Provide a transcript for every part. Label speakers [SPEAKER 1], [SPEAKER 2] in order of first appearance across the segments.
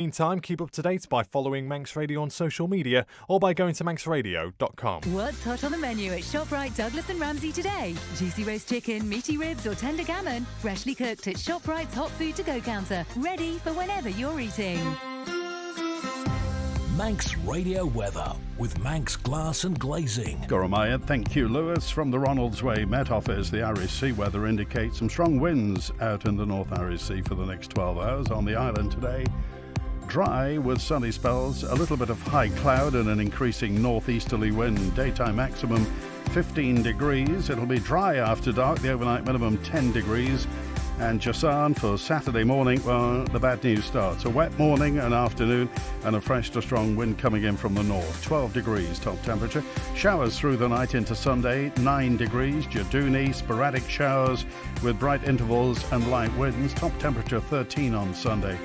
[SPEAKER 1] Meantime, keep up to date by following Manx Radio on social media or by going to manxradio.com.
[SPEAKER 2] What's hot on the menu at ShopRite Douglas and Ramsey today? Juicy roast chicken, meaty ribs or tender gammon? Freshly cooked at ShopRite's hot food to-go counter. Ready for whenever you're eating.
[SPEAKER 3] Manx Radio weather with Manx Glass and Glazing.
[SPEAKER 4] Goromaya, thank you, Lewis. From the Ronalds Way Met Office, the Irish Sea weather indicates some strong winds out in the North Irish Sea for the next 12 hours. On the island today, dry with sunny spells, a little bit of high cloud and an increasing northeasterly wind. Daytime maximum 15 degrees. It'll be dry after dark, the overnight minimum 10 degrees. And Jasan for Saturday morning, well, the bad news starts. A wet morning and afternoon and a fresh to strong wind coming in from the north. 12 degrees top temperature. Showers through the night into Sunday, 9 degrees. Jaduni, sporadic showers with bright intervals and light winds. Top temperature 13 on Sunday.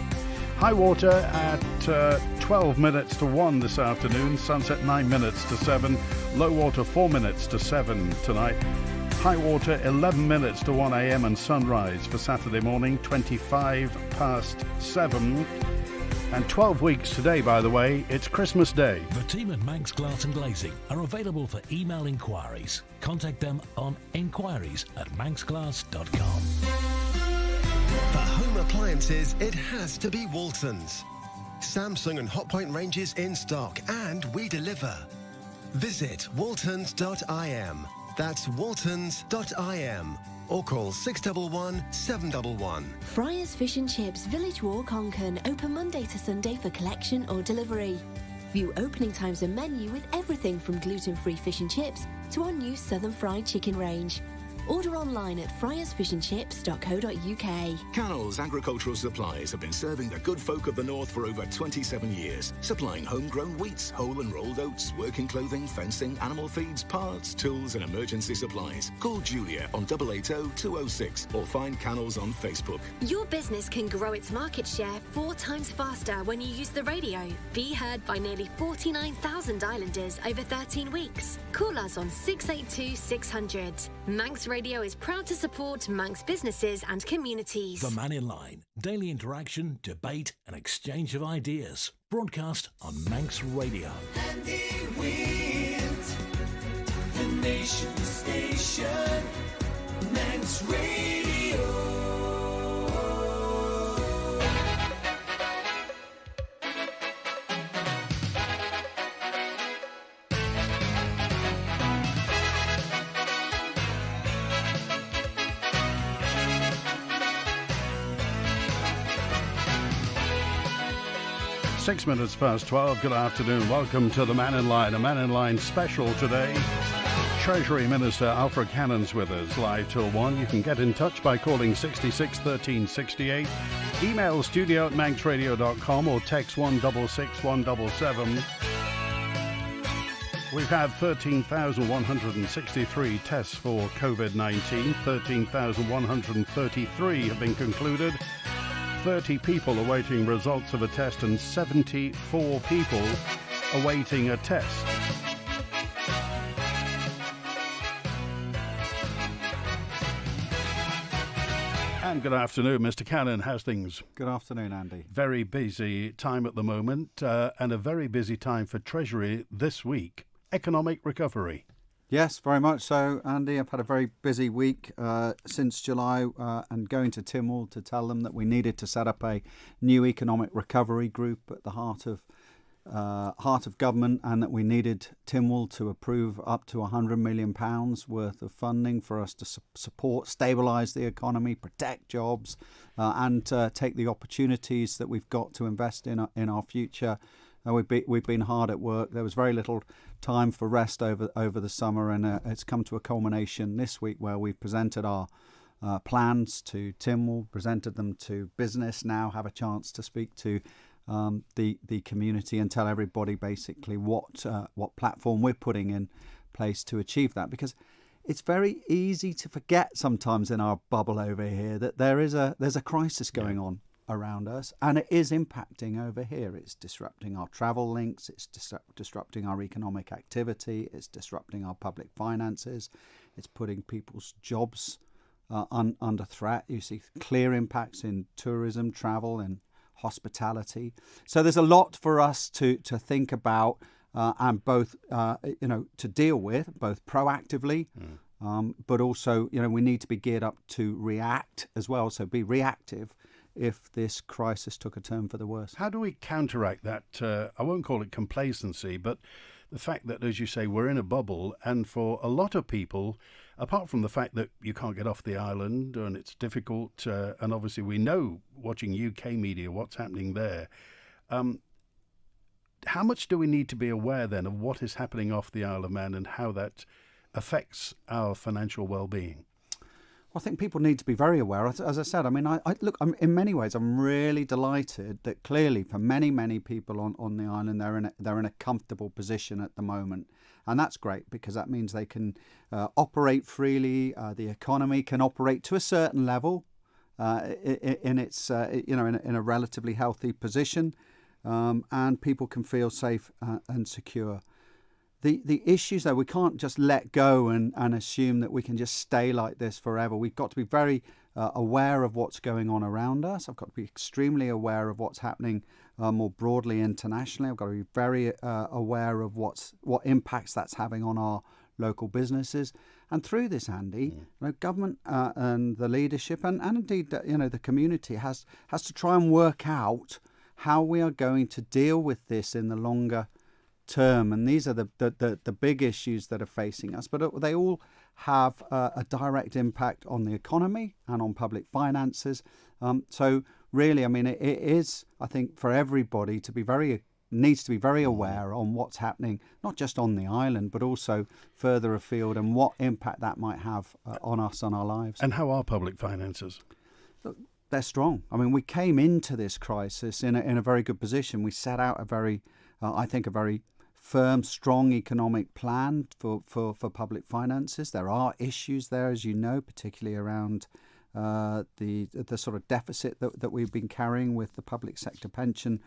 [SPEAKER 4] High water at 12 minutes to 1 this afternoon. Sunset 9 minutes to 7. Low water 4 minutes to 7 tonight. High water 11 minutes to 1 a.m. and sunrise for Saturday morning, 25 past 7. And 12 weeks today, by the way, it's Christmas Day.
[SPEAKER 3] The team at Manx Glass and Glazing are available for email inquiries. Contact them on inquiries@manxglass.com.
[SPEAKER 5] For home appliances, it has to be Waltons. Samsung and Hotpoint ranges in stock, and we deliver. Visit waltons.im. That's waltons.im. Or call 611 711.
[SPEAKER 6] Friars Fish and Chips Village Walk Concan, open Monday to Sunday for collection or delivery. View opening times and menu with everything from gluten-free fish and chips to our new Southern Fried Chicken range. Order online at friersfishandchips.co.uk.
[SPEAKER 7] Cannell's Agricultural Supplies have been serving the good folk of the north for over 27 years, supplying homegrown wheats, whole and rolled oats, working clothing, fencing, animal feeds, parts, tools and emergency supplies. Call Julia on 880-206 or find Cannell's on Facebook.
[SPEAKER 8] Your business can grow its market share 4 times faster when you use the radio. Be heard by nearly 49,000 islanders over 13 weeks. Call us on 682 600. Manx Radio is proud to support Manx businesses and communities.
[SPEAKER 3] The Mannin Line. Daily interaction, debate and exchange of ideas. Broadcast on Manx Radio.
[SPEAKER 9] Andy Wind, the nation station, Manx Radio.
[SPEAKER 4] 6 minutes past 12. Good afternoon. Welcome to the Mannin Line. A Mannin Line special today. Treasury Minister Alfred Cannan's with us live till 1. You can get in touch by calling 66 13 68. Email studio@manxradio.com or text 166 177. We've had 13,163 tests for COVID-19. 13,133 have been concluded. 30 people awaiting results of a test and 74 people awaiting a test. And good afternoon, Mr. Cannan. How's things?
[SPEAKER 10] Good afternoon, Andy.
[SPEAKER 4] Very busy time at the moment, and a very busy time for Treasury this week. Economic recovery.
[SPEAKER 10] Yes, very much so, Andy. I've had a very busy week since July and going to Tynwald to tell them that we needed to set up a new economic recovery group at the heart of government, and that we needed Tynwald to approve up to £100 million worth of funding for us to support, stabilise the economy, protect jobs, and take the opportunities that we've got to invest in our future. We've been hard at work. There was very little time for rest over the summer, and it's come to a culmination this week where we've presented our plans to Tynwald, presented them to business, now have a chance to speak to the community and tell everybody basically what platform we're putting in place to achieve that. Because it's very easy to forget sometimes in our bubble over here that there's a crisis going on around us, and it is impacting over here. It's disrupting our travel links, it's disrupting our economic activity, it's disrupting our public finances, it's putting people's jobs under threat. You see clear impacts in tourism, travel, and hospitality. So there's a lot for us to think about and both, to deal with, both proactively, but also, we need to be geared up to react as well. So be reactive if this crisis took a turn for the worse.
[SPEAKER 4] How do we counteract that? I won't call it complacency, but the fact that, as you say, we're in a bubble, and for a lot of people, apart from the fact that you can't get off the island and it's difficult, and obviously we know, watching UK media, what's happening there, how much do we need to be aware then of what is happening off the Isle of Man and how that affects our financial well-being?
[SPEAKER 10] I think people need to be very aware. As I said, in many ways, I'm really delighted that clearly for many, many people on the island, they're in a comfortable position at the moment. And that's great because that means they can operate freely. The economy can operate to a certain level in a relatively healthy position, and people can feel safe and secure. The issues, though, we can't just let go and assume that we can just stay like this forever. We've got to be very aware of what's going on around us. I've got to be extremely aware of what's happening more broadly internationally. I've got to be very aware of what impacts that's having on our local businesses. And through this, Andy, government and the leadership and indeed the community has to try and work out how we are going to deal with this in the longer term. And these are the big issues that are facing us, but they all have a direct impact on the economy and on public finances. So really, it is, I think, for everybody needs to be very aware on what's happening, not just on the island, but also further afield, and what impact that might have on us, on our lives.
[SPEAKER 4] And how are public finances?
[SPEAKER 10] Look, they're strong. We came into this crisis in a very good position. We set out a very firm, strong economic plan for public finances. There are issues there, as you know, particularly around the sort of deficit that we've been carrying with the public sector pension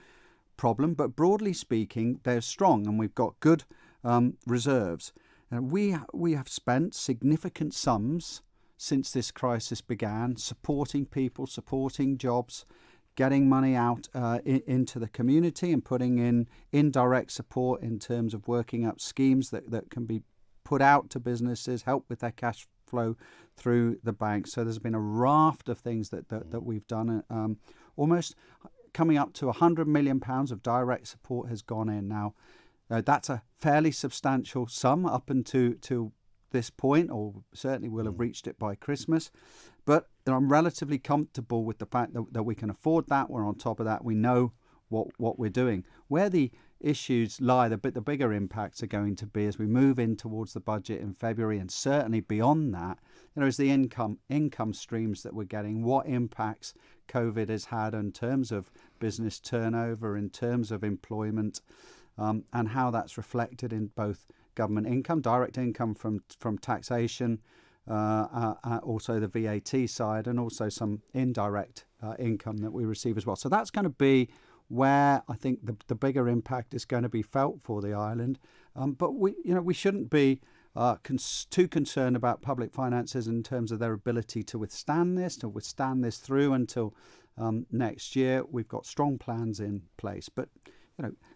[SPEAKER 10] problem. But broadly speaking, they're strong, and we've got good reserves. And we have spent significant sums since this crisis began, supporting people, supporting jobs, getting money out into the community and putting in indirect support in terms of working up schemes that can be put out to businesses, help with their cash flow through the bank. So there's been a raft of things that we've done. Almost coming up to £100 million of direct support has gone in. Now, that's a fairly substantial sum up until this point, or certainly we'll have reached it by Christmas. But I'm relatively comfortable with the fact that we can afford that. We're on top of that. We know what we're doing. Where the issues lie, the bigger impacts are going to be as we move in towards the budget in February, and certainly beyond that, is the income streams that we're getting, what impacts COVID has had in terms of business turnover, in terms of employment, and how that's reflected in both government income, direct income from taxation, also the VAT side, and also some indirect income that we receive as well. So that's going to be where I think the bigger impact is going to be felt for the island. But we shouldn't be too concerned about public finances in terms of their ability to withstand this through until next year. We've got strong plans in place. But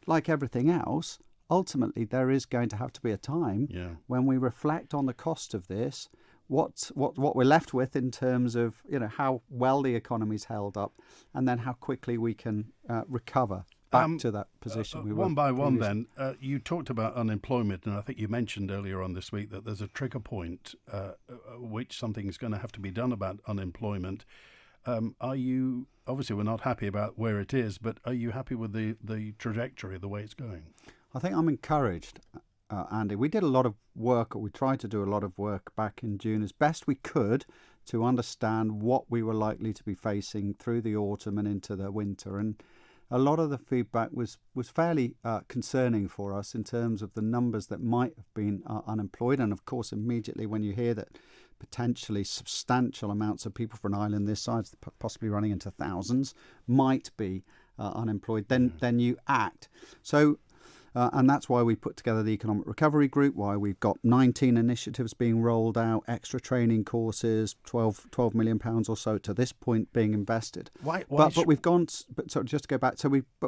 [SPEAKER 10] like everything else, ultimately there is going to have to be a time when we reflect on the cost of this, what we're left with in terms of how well the economy's held up, and then how quickly we can recover back to that position we were
[SPEAKER 4] one by one.
[SPEAKER 10] previously.
[SPEAKER 4] Then you talked about unemployment, and I think you mentioned earlier on this week that there's a trigger point which something's going to have to be done about unemployment. Are you, obviously we're not happy about where it is, but are you happy with the trajectory, the way it's going?
[SPEAKER 10] I think I'm encouraged, Andy. We did a lot of work, or we tried to do a lot of work back in June as best we could to understand what we were likely to be facing through the autumn and into the winter. And a lot of the feedback was fairly concerning for us in terms of the numbers that might have been unemployed. And of course, immediately when you hear that potentially substantial amounts of people from an island this size, possibly running into thousands, might be unemployed, then you act. So And that's why we put together the Economic Recovery Group, why we've got 19 initiatives being rolled out, extra training courses, £12 million or so to this point being invested. But we've gone, so just to go back,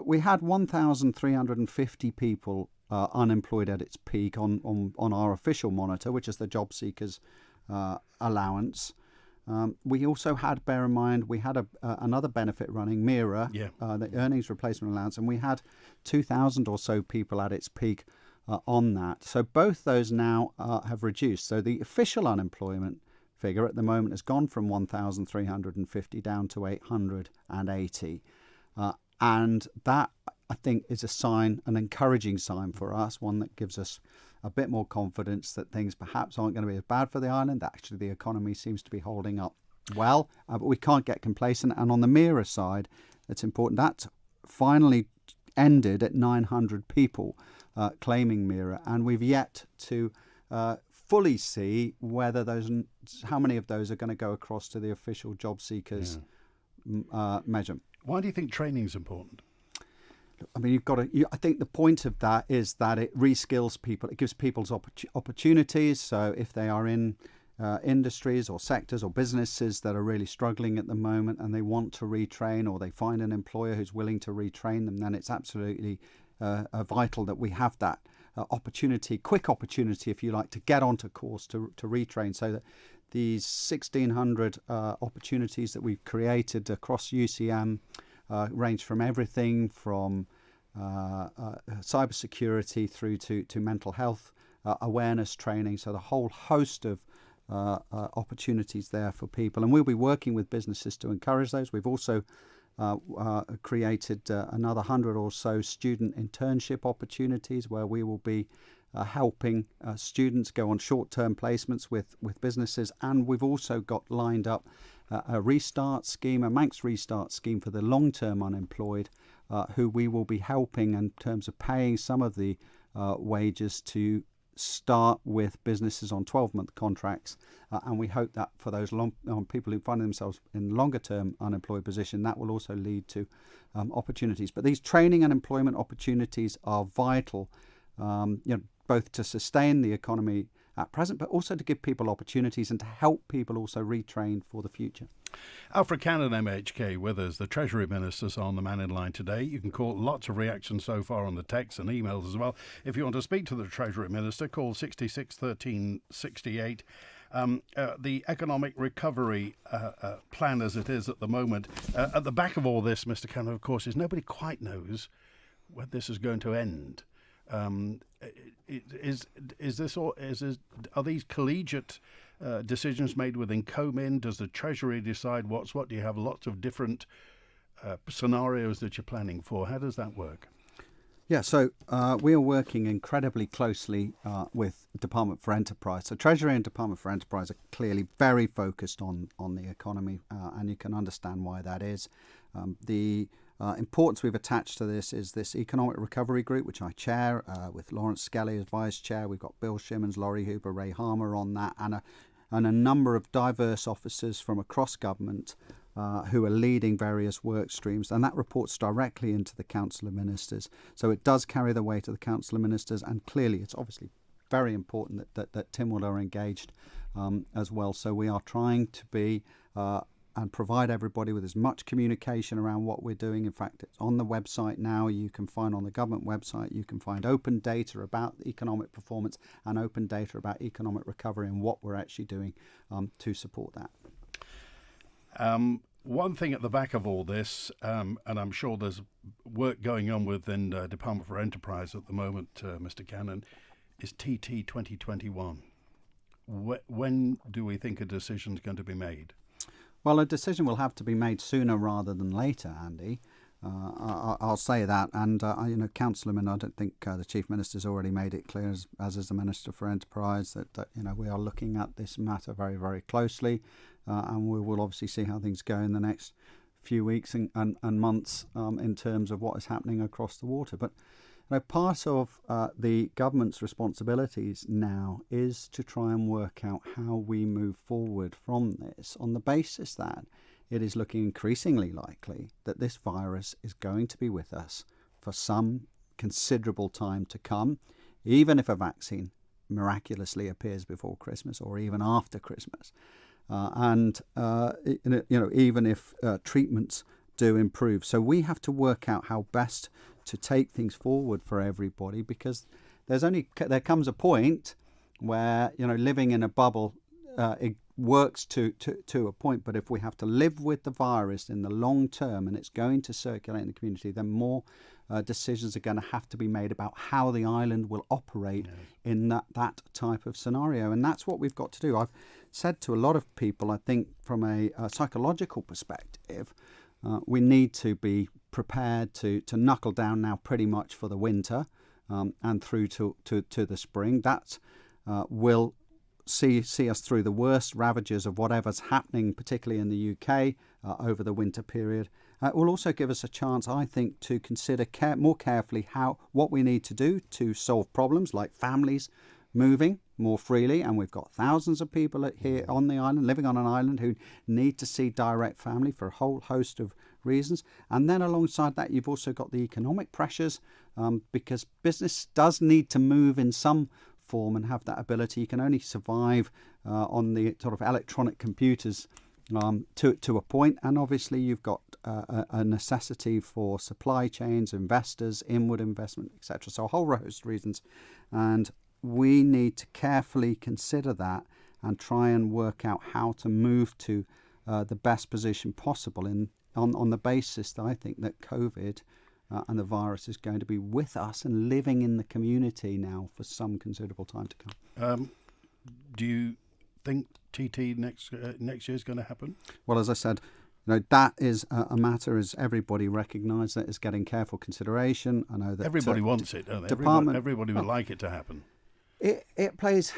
[SPEAKER 10] we had 1,350 people unemployed at its peak on our official monitor, which is the job seekers allowance. We also had, bear in mind, we had another benefit running, MIRA, the earnings replacement allowance, and we had 2,000 or so people at its peak on that. So both those now have reduced. So the official unemployment figure at the moment has gone from 1,350 down to 880. And that, I think, is a sign, an encouraging sign for us, one that gives us a bit more confidence that things perhaps aren't going to be as bad for the island. Actually, the economy seems to be holding up well, but we can't get complacent. And on the MIRA side, it's important, that finally ended at 900 people claiming MIRA, and we've yet to fully see whether how many of those are going to go across to the official job seekers measure.
[SPEAKER 4] Why do you think training is important?
[SPEAKER 10] I mean, I think the point of that is that it reskills people. It gives people opportunities. So if they are in industries or sectors or businesses that are really struggling at the moment and they want to retrain, or they find an employer who's willing to retrain them, then it's absolutely vital that we have that opportunity, quick opportunity, if you like, to get onto course to retrain. So that these 1,600 opportunities that we've created across UCM range from everything from cybersecurity through to mental health awareness training. So the whole host of opportunities there for people. And we'll be working with businesses to encourage those. We've also created another 100 or so student internship opportunities where we will be helping students go on short-term placements with businesses. And we've also got lined up a restart scheme, a Manx restart scheme for the long-term unemployed, who we will be helping in terms of paying some of the wages to start with businesses on 12-month contracts. And we hope that for those people who find themselves in longer-term unemployed position, that will also lead to opportunities. But these training and employment opportunities are vital, both to sustain the economy at present, but also to give people opportunities and to help people also retrain for the future.
[SPEAKER 4] Alfred Cannan, MHK, with us. The Treasury Minister's on the Mannin line today. You can call, lots of reactions so far on the texts and emails as well. If you want to speak to the Treasury Minister, call 66 13 68. The economic recovery plan as it is at the moment, at the back of all this, Mr. Cannan, of course, is nobody quite knows when this is going to end. Are these collegiate decisions made within COMIN? Does the Treasury decide what's what? Do you have lots of different scenarios that you're planning for? How does that work?
[SPEAKER 10] Yeah, so we are working incredibly closely with Department for Enterprise. So Treasury and Department for Enterprise are clearly very focused on the economy, and you can understand why that is. The importance we've attached to this is this Economic Recovery Group, which I chair, with Lawrence Skelly as vice chair. We've got Bill Shimmons, Laurie Hooper, Ray Harmer on that, and a number of diverse officers from across government who are leading various work streams, and that reports directly into the Council of Ministers. So it does carry the weight of the Council of Ministers, and clearly it's obviously very important that Tynwald are engaged as well. So we are trying to be and provide everybody with as much communication around what we're doing. In fact, it's on the website now. You can find on the government website, you can find open data about economic performance and open data about economic recovery and what we're actually doing to support that.
[SPEAKER 4] One thing at the back of all this, and I'm sure there's work going on within Department for Enterprise at the moment, Mr. Cannan, is TT 2021. When do we think a decision is going to be made?
[SPEAKER 10] Well, a decision will have to be made sooner rather than later, Andy. I'll say that. And, Councilman, I don't think the Chief Minister's already made it clear, as is the Minister for Enterprise, that we are looking at this matter very, very closely. And we will obviously see how things go in the next few weeks and months in terms of what is happening across the water. But part of the government's responsibilities now is to try and work out how we move forward from this on the basis that it is looking increasingly likely that this virus is going to be with us for some considerable time to come, even if a vaccine miraculously appears before Christmas or even after Christmas. Even if treatments do improve. So we have to work out how best to take things forward for everybody, because there comes a point where, living in a bubble, it works to a point, but if we have to live with the virus in the long term and it's going to circulate in the community, then more decisions are going to have to be made about how the island will operate in that type of scenario. And that's what we've got to do. I've said to a lot of people, I think from a psychological perspective, we need to be prepared to knuckle down now pretty much for the winter and through to the spring. That will see us through the worst ravages of whatever's happening, particularly in the UK, over the winter period. It will also give us a chance, I think, to consider more carefully what we need to do to solve problems like families moving more freely, and we've got thousands of people here on the island, living on an island, who need to see direct family for a whole host of reasons. And then alongside that, you've also got the economic pressures, because business does need to move in some form and have that ability. You can only survive on the sort of electronic computers to a point, and obviously you've got a necessity for supply chains, investors, inward investment, etc. So a whole host of reasons, and we need to carefully consider that and try and work out how to move to the best position possible on the basis that I think that COVID and the virus is going to be with us and living in the community now for some considerable time to come.
[SPEAKER 4] Do you think TT next year is going to happen?
[SPEAKER 10] Well, as I said, that is a matter, as everybody recognises, that is getting careful consideration. I know that
[SPEAKER 4] everybody wants it, don't they? Everybody would like it to happen.
[SPEAKER 10] It plays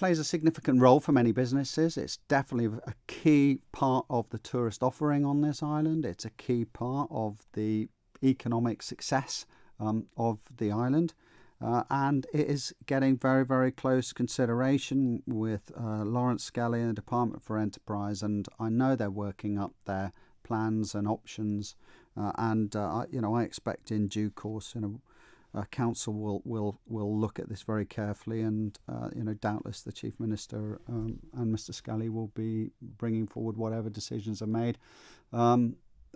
[SPEAKER 10] a significant role for many businesses. It's definitely a key part of the tourist offering on this island. It's a key part of the economic success of the island. And it is getting very, very close consideration with Lawrence Skelly and the Department for Enterprise, and I know they're working up their plans and options. I expect in due course, Council will look at this very carefly, and doubtless the Chief Minister and Mr. Skelly will be bringing forward whatever decisions are made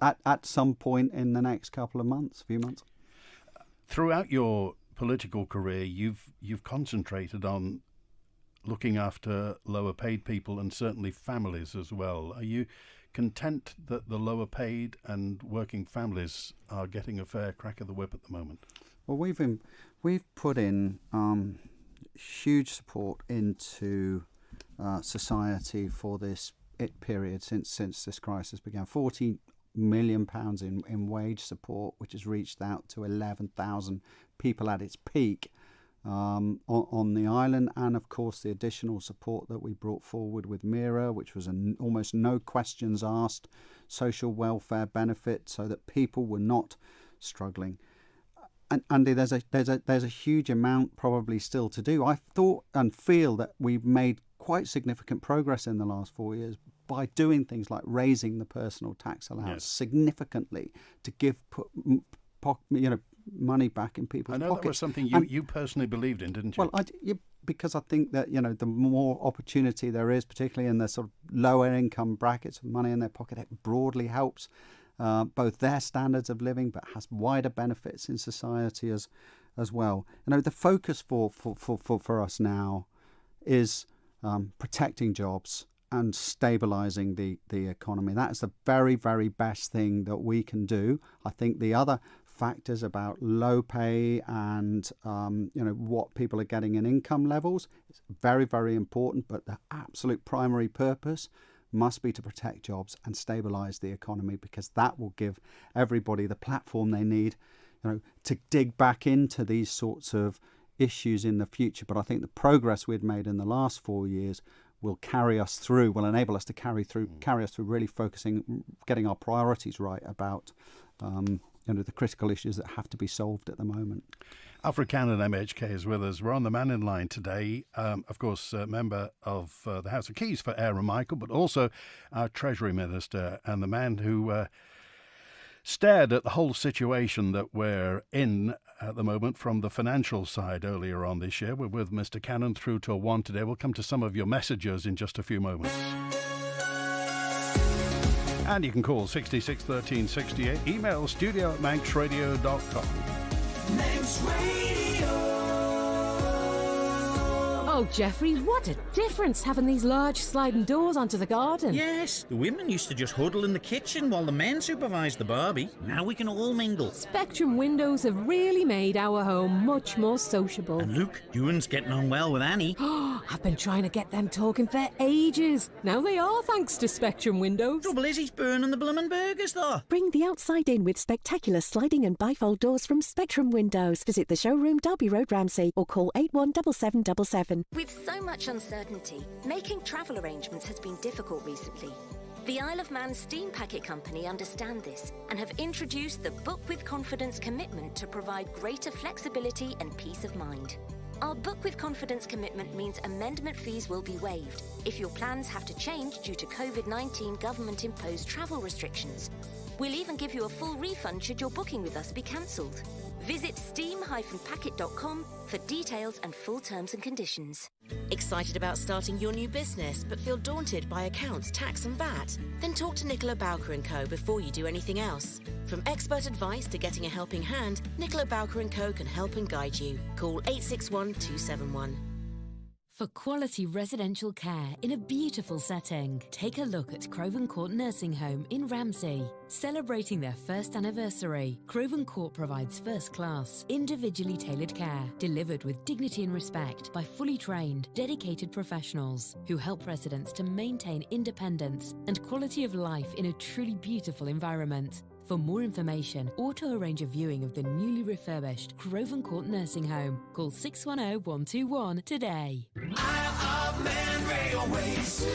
[SPEAKER 10] at some point in the next few months.
[SPEAKER 4] Throughout your political career, you've concentrated on looking after lower paid people and certainly families as well. Are you content that the lower paid and working families are getting a fair crack of the whip at the moment?
[SPEAKER 10] Well, we've put in huge support into society for this period since this crisis began. £40 million in wage support, which has reached out to 11,000 people at its peak on the island, and of course the additional support that we brought forward with MIRA, which was almost no questions asked social welfare benefit, so that people were not struggling. And Andy, there's a huge amount probably still to do. I thought and feel that we've made quite significant progress in the last 4 years by doing things like raising the personal tax allowance significantly to give money back in people's pockets.
[SPEAKER 4] I know that was something you personally believed in, didn't you?
[SPEAKER 10] Well, because I think that the more opportunity there is, particularly in the sort of lower income brackets with money in their pocket, it broadly helps both their standards of living, but has wider benefits in society as well. The focus for us now is protecting jobs and stabilising the economy. That is the very, very best thing that we can do. I think the other factors about low pay and what people are getting in income levels is very, very important, but the absolute primary purpose must be to protect jobs and stabilise the economy, because that will give everybody the platform they need to dig back into these sorts of issues in the future. But I think the progress we've made in the last 4 years will enable us to carry us through really focusing, getting our priorities right about the critical issues that have to be solved at the moment.
[SPEAKER 4] Alfred Cannan, MHK, is with us. We're on the Mannin line today. Of course, member of the House of Keys for Eyre and Michael, but also our Treasury Minister and the man who stared at the whole situation that we're in at the moment from the financial side earlier on this year. We're with Mr. Cannan through till 1 today. We'll come to some of your messages in just a few moments. And you can call 66 13 68. Email studio@manxradio.com.
[SPEAKER 9] Manx Radio.
[SPEAKER 11] Oh, Jeffrey, what a difference having these large sliding doors onto the garden.
[SPEAKER 12] Yes, the women used to just huddle in the kitchen while the men supervised the barbie. Now we can all mingle.
[SPEAKER 11] Spectrum windows have really made our home much more sociable.
[SPEAKER 12] And look, Ewan's getting on well with Annie.
[SPEAKER 11] I've been trying to get them talking for ages. Now they are, thanks to Spectrum windows.
[SPEAKER 12] Trouble is, he's burning the bloomin' burgers, though.
[SPEAKER 13] Bring the outside in with spectacular sliding and bifold doors from Spectrum Windows. Visit the showroom, Derby Road, Ramsey, or call 817777.
[SPEAKER 8] With so much uncertainty, making travel arrangements has been difficult recently. The Isle of Man Steam Packet Company understand this and have introduced the Book with Confidence commitment to provide greater flexibility and peace of mind. Our Book with Confidence commitment means amendment fees will be waived if your plans have to change due to COVID-19 government-imposed travel restrictions. We'll even give you a full refund should your booking with us be cancelled. Visit steam-packet.com for details and full terms and conditions.
[SPEAKER 14] Excited about starting your new business but feel daunted by accounts, tax and VAT? Then talk to Nicola Bowker & Co. before you do anything else. From expert advice to getting a helping hand, Nicola Bowker & Co. can help and guide you. Call 861 271.
[SPEAKER 2] For quality residential care in a beautiful setting, take a look at Craven Court Nursing Home in Ramsey. Celebrating their first anniversary, Craven Court provides first-class, individually tailored care, delivered with dignity and respect by fully trained, dedicated professionals who help residents to maintain independence and quality of life in a truly beautiful environment. For more information or to arrange a viewing of the newly refurbished Craven Court Nursing Home, call 610-121 today.
[SPEAKER 9] Isle of Man Railways.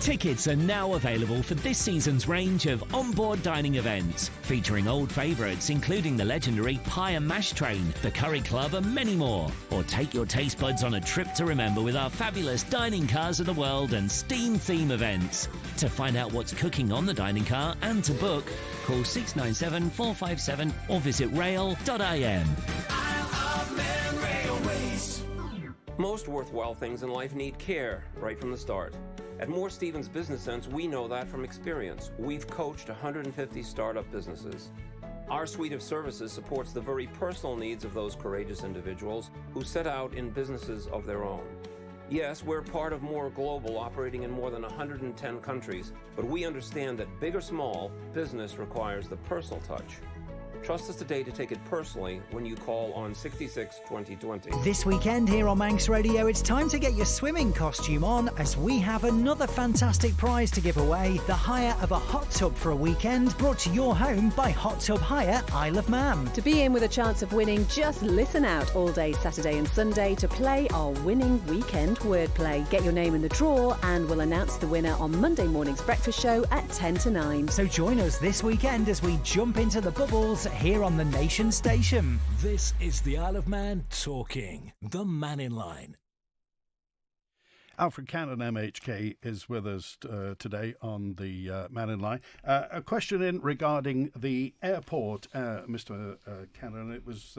[SPEAKER 15] Tickets are now available for this season's range of onboard dining events, featuring old favourites including the legendary Pie and Mash Train, the Curry Club and many more. Or take your taste buds on a trip to remember with our fabulous Dining Cars of the World and Steam theme events. To find out what's cooking on the dining car and to book, call 697 457 or visit rail.im.
[SPEAKER 9] Isle of Man Railways.
[SPEAKER 16] Most worthwhile things in life need care right from the start. At Moore Stevens Business Sense, we know that from experience. We've coached 150 startup businesses. Our suite of services supports the very personal needs of those courageous individuals who set out in businesses of their own. Yes, we're part of Moore Global, operating in more than 110 countries, but we understand that big or small, business requires the personal touch. Trust us today to take it personally when you call on 66 2020.
[SPEAKER 17] This weekend here on Manx Radio, it's time to get your swimming costume on as we have another fantastic prize to give away. The hire of a hot tub for a weekend, brought to your home by Hot Tub Hire Isle of Man.
[SPEAKER 18] To be in with a chance of winning, just listen out all day Saturday and Sunday to play our winning weekend wordplay. Get your name in the draw and we'll announce the winner on Monday morning's breakfast show at 10 to 9.
[SPEAKER 17] So join us this weekend as we jump into the bubbles here on the Nation Station.
[SPEAKER 3] This is the Isle of Man talking, the Mannin line.
[SPEAKER 4] Alfred Cannan, MHK, is with us today on the Mannin line. A question in regarding the airport, Mr. Cannan. It was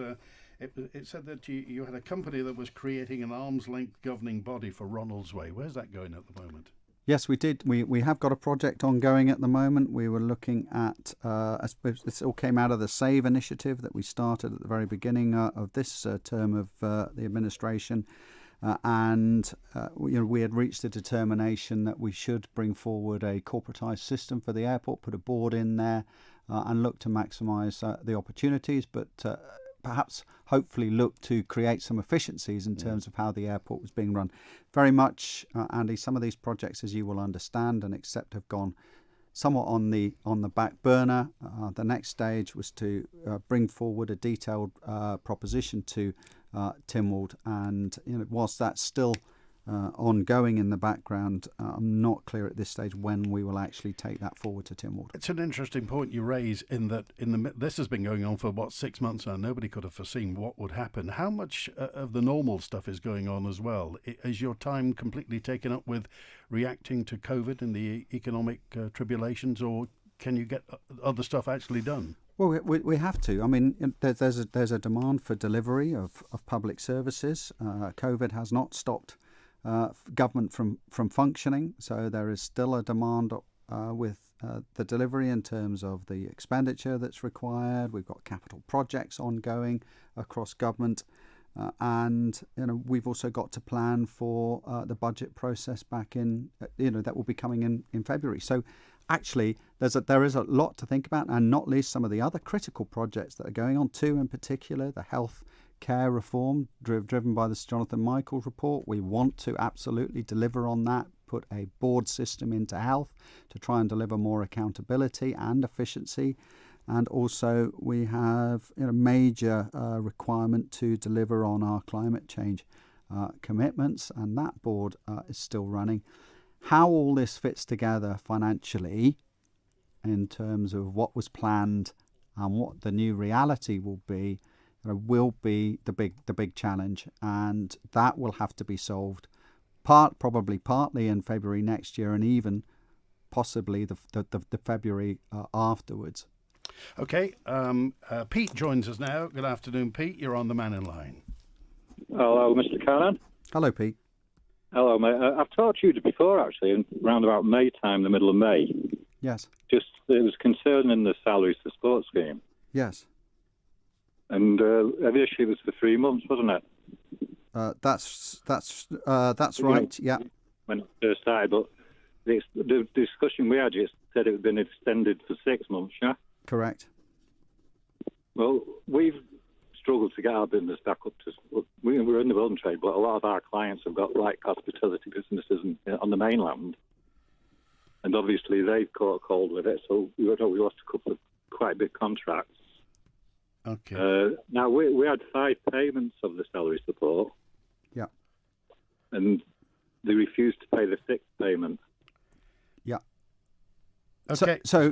[SPEAKER 4] it said that you had a company that was creating an arm's length governing body for Ronaldsway. Where's that going at the moment?
[SPEAKER 10] Yes, we did. We have got a project ongoing at the moment. We were looking at, I suppose this all came out of the SAVE initiative that we started at the very beginning of this term of the administration. We had reached a determination that we should bring forward a corporatised system for the airport, put a board in there and look to maximise the opportunities, but perhaps hopefully look to create some efficiencies in terms of how the airport was being run. Very much, Andy, some of these projects, as you will understand and accept, have gone somewhat on the back burner. The next stage was to bring forward a detailed proposition to Tynwald, and whilst that's still ongoing in the background, I'm not clear at this stage when we will actually take that forward to Tynwald.
[SPEAKER 4] It's an interesting point you raise in that this has been going on for 6 months now. Nobody could have foreseen what would happen. How much of the normal stuff is going on as well? Is your time completely taken up with reacting to COVID and the economic tribulations, or can you get other stuff actually done?
[SPEAKER 10] Well, we have to. I mean, there's a demand for delivery of public services. COVID has not stopped government from functioning, so there is still a demand with the delivery in terms of the expenditure that's required. We've got capital projects ongoing across government, and we've also got to plan for the budget process back in that will be coming in February. So actually, there is a lot to think about, and not least some of the other critical projects that are going on too. In particular, the health care reform driven by this Jonathan Michaels report. We want to absolutely deliver on that. Put a board system into health to try and deliver more accountability and efficiency. And also we have major requirement to deliver on our climate change commitments, and that board is still running. How all this fits together financially in terms of what was planned and what the new reality will be the big challenge, and that will have to be solved probably partly in February next year, and even possibly the February afterwards.
[SPEAKER 4] Okay, Pete joins us now. Good afternoon, Pete. You're on the Mannin line.
[SPEAKER 19] Hello, Mr. Cannan.
[SPEAKER 10] Hello, Pete.
[SPEAKER 19] Hello, mate. I've talked to you before, actually, around about May time, the middle of May.
[SPEAKER 10] Yes.
[SPEAKER 19] Just, it was concerning the salary support scheme.
[SPEAKER 10] Yes.
[SPEAKER 19] And initially it was for 3 months, wasn't it?
[SPEAKER 10] That's right. Yeah.
[SPEAKER 19] When it first started, but the discussion we had just said it had been extended for 6 months. Yeah.
[SPEAKER 10] Correct.
[SPEAKER 19] Well, we've struggled to get our business back up to. We're in the building trade, but a lot of our clients have got like hospitality businesses on the mainland, and obviously they've caught a cold with it. So we lost a couple of quite big contracts.
[SPEAKER 4] Okay.
[SPEAKER 19] Now we had 5 payments of the salary support.
[SPEAKER 10] Yeah.
[SPEAKER 19] And they refused to pay the 6th payment.
[SPEAKER 10] Yeah.
[SPEAKER 4] Okay.
[SPEAKER 10] So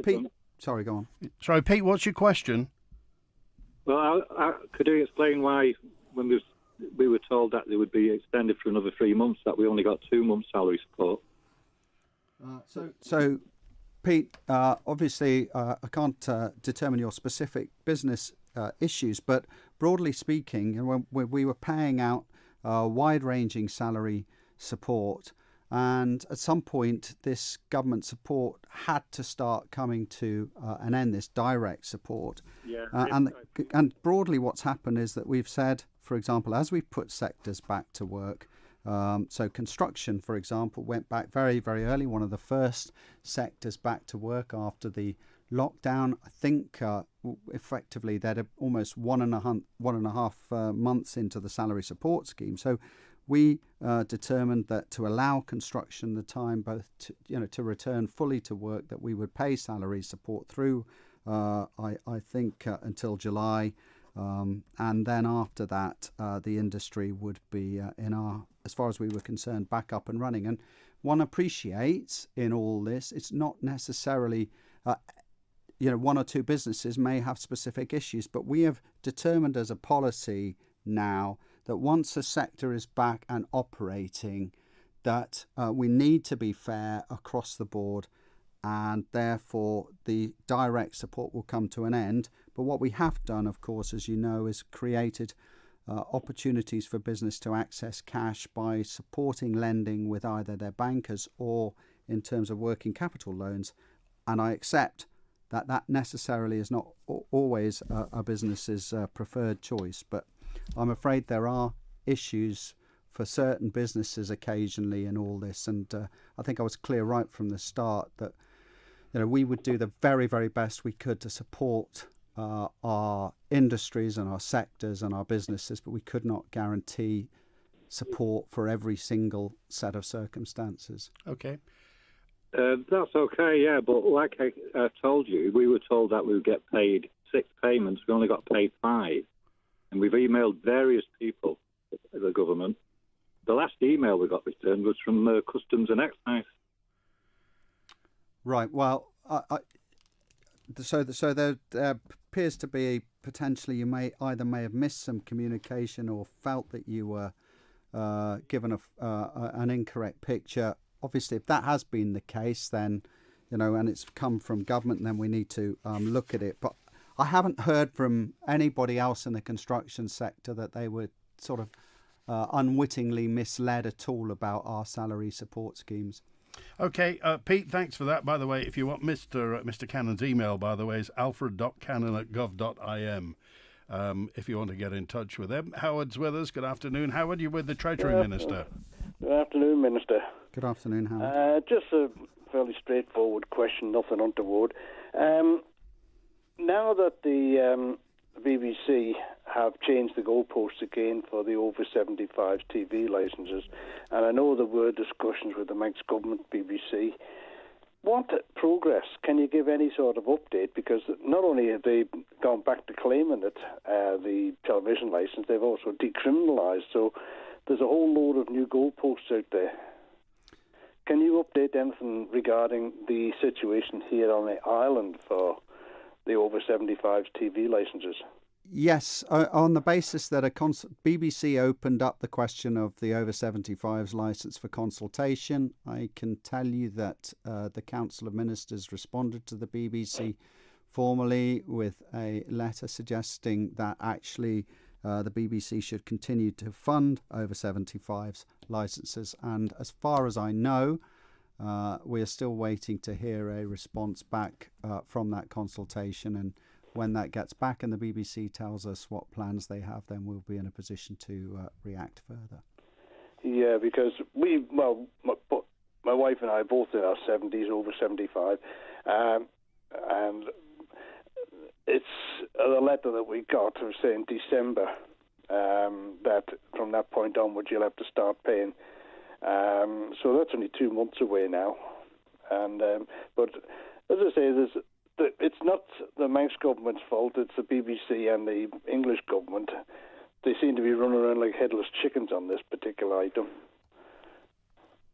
[SPEAKER 10] Pete. Sorry, go on.
[SPEAKER 4] Sorry, Pete. What's your question?
[SPEAKER 19] Well, could you explain why, when we were told that they would be extended for another 3 months, that we only got 2 months salary support?
[SPEAKER 10] So, Pete, obviously, I can't determine your specific business issues, but broadly speaking, when we were paying out wide-ranging salary support, and at some point, this government support had to start coming to an end. This direct support, and broadly, what's happened is that we've said, for example, as we've put sectors back to work. So construction, for example, went back very, very early, one of the first sectors back to work after the lockdown. I think effectively they're almost one and a half months into the salary support scheme. So we determined that to allow construction the time both to return fully to work, that we would pay salary support through I think until July. And then after that, the industry would be as far as we were concerned, back up and running. And one appreciates in all this, it's not necessarily, one or two businesses may have specific issues, but we have determined as a policy now that once a sector is back and operating, that we need to be fair across the board, and therefore the direct support will come to an end. But what we have done, of course, as you know, is created opportunities for business to access cash by supporting lending with either their bankers or in terms of working capital loans. And I accept that that necessarily is not always a business's preferred choice, but I'm afraid there are issues for certain businesses occasionally in all this. And I think I was clear right from the start that we would do the very, very best we could to support our industries and our sectors and our businesses, but we could not guarantee support for every single set of circumstances.
[SPEAKER 4] Okay.
[SPEAKER 19] That's okay, yeah, but like I told you, we were told that we would get paid 6 payments. We only got paid 5. And we've emailed various people at the government. The last email we got returned was from Customs and Excise.
[SPEAKER 10] Right, well, so there appears to be potentially you may have missed some communication or felt that you were given an incorrect picture. Obviously, if that has been the case, then and it's come from government, then we need to look at it. But I haven't heard from anybody else in the construction sector that they were sort of unwittingly misled at all about our salary support schemes.
[SPEAKER 4] Okay, Pete, thanks for that. By the way, if you want Mr. Cannan's email, by the way, is alfred.cannan@gov.im. If you want to get in touch with them. Howard's with us. Good afternoon. Howard, you're with the Treasury Minister.
[SPEAKER 20] Good afternoon, Minister.
[SPEAKER 10] Good afternoon, Howard.
[SPEAKER 20] Just a fairly straightforward question, nothing untoward. Now that the BBC have changed the goalposts again for the over 75 TV licences, and I know there were discussions with the Manx government, BBC, what progress? Can you give any sort of update? Because not only have they gone back to claiming it, the television licence, they've also decriminalised. So there's a whole load of new goalposts out there. Can you update anything regarding the situation here on the island for the over 75 TV licences?
[SPEAKER 10] Yes, on the basis that BBC opened up the question of the over 75s licence for consultation. I can tell you that the Council of Ministers responded to the BBC formally with a letter suggesting that actually the BBC should continue to fund over 75s licences. And as far as I know, we are still waiting to hear a response back from that consultation, and when that gets back and the BBC tells us what plans they have, then we'll be in a position to react further.
[SPEAKER 20] Yeah, because my wife and I are both in our 70s, over 75, and it's a letter that we got to say in December that from that point onwards you'll have to start paying. So that's only 2 months away now, and but as I say, it's not the Manx government's fault. It's the BBC and the English government. They seem to be running around like headless chickens on this particular item.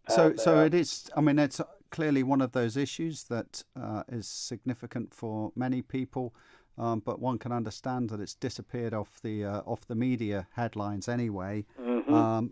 [SPEAKER 10] So it is. I mean, it's clearly one of those issues that is significant for many people, but one can understand that it's disappeared off the media headlines anyway. Mm-hmm.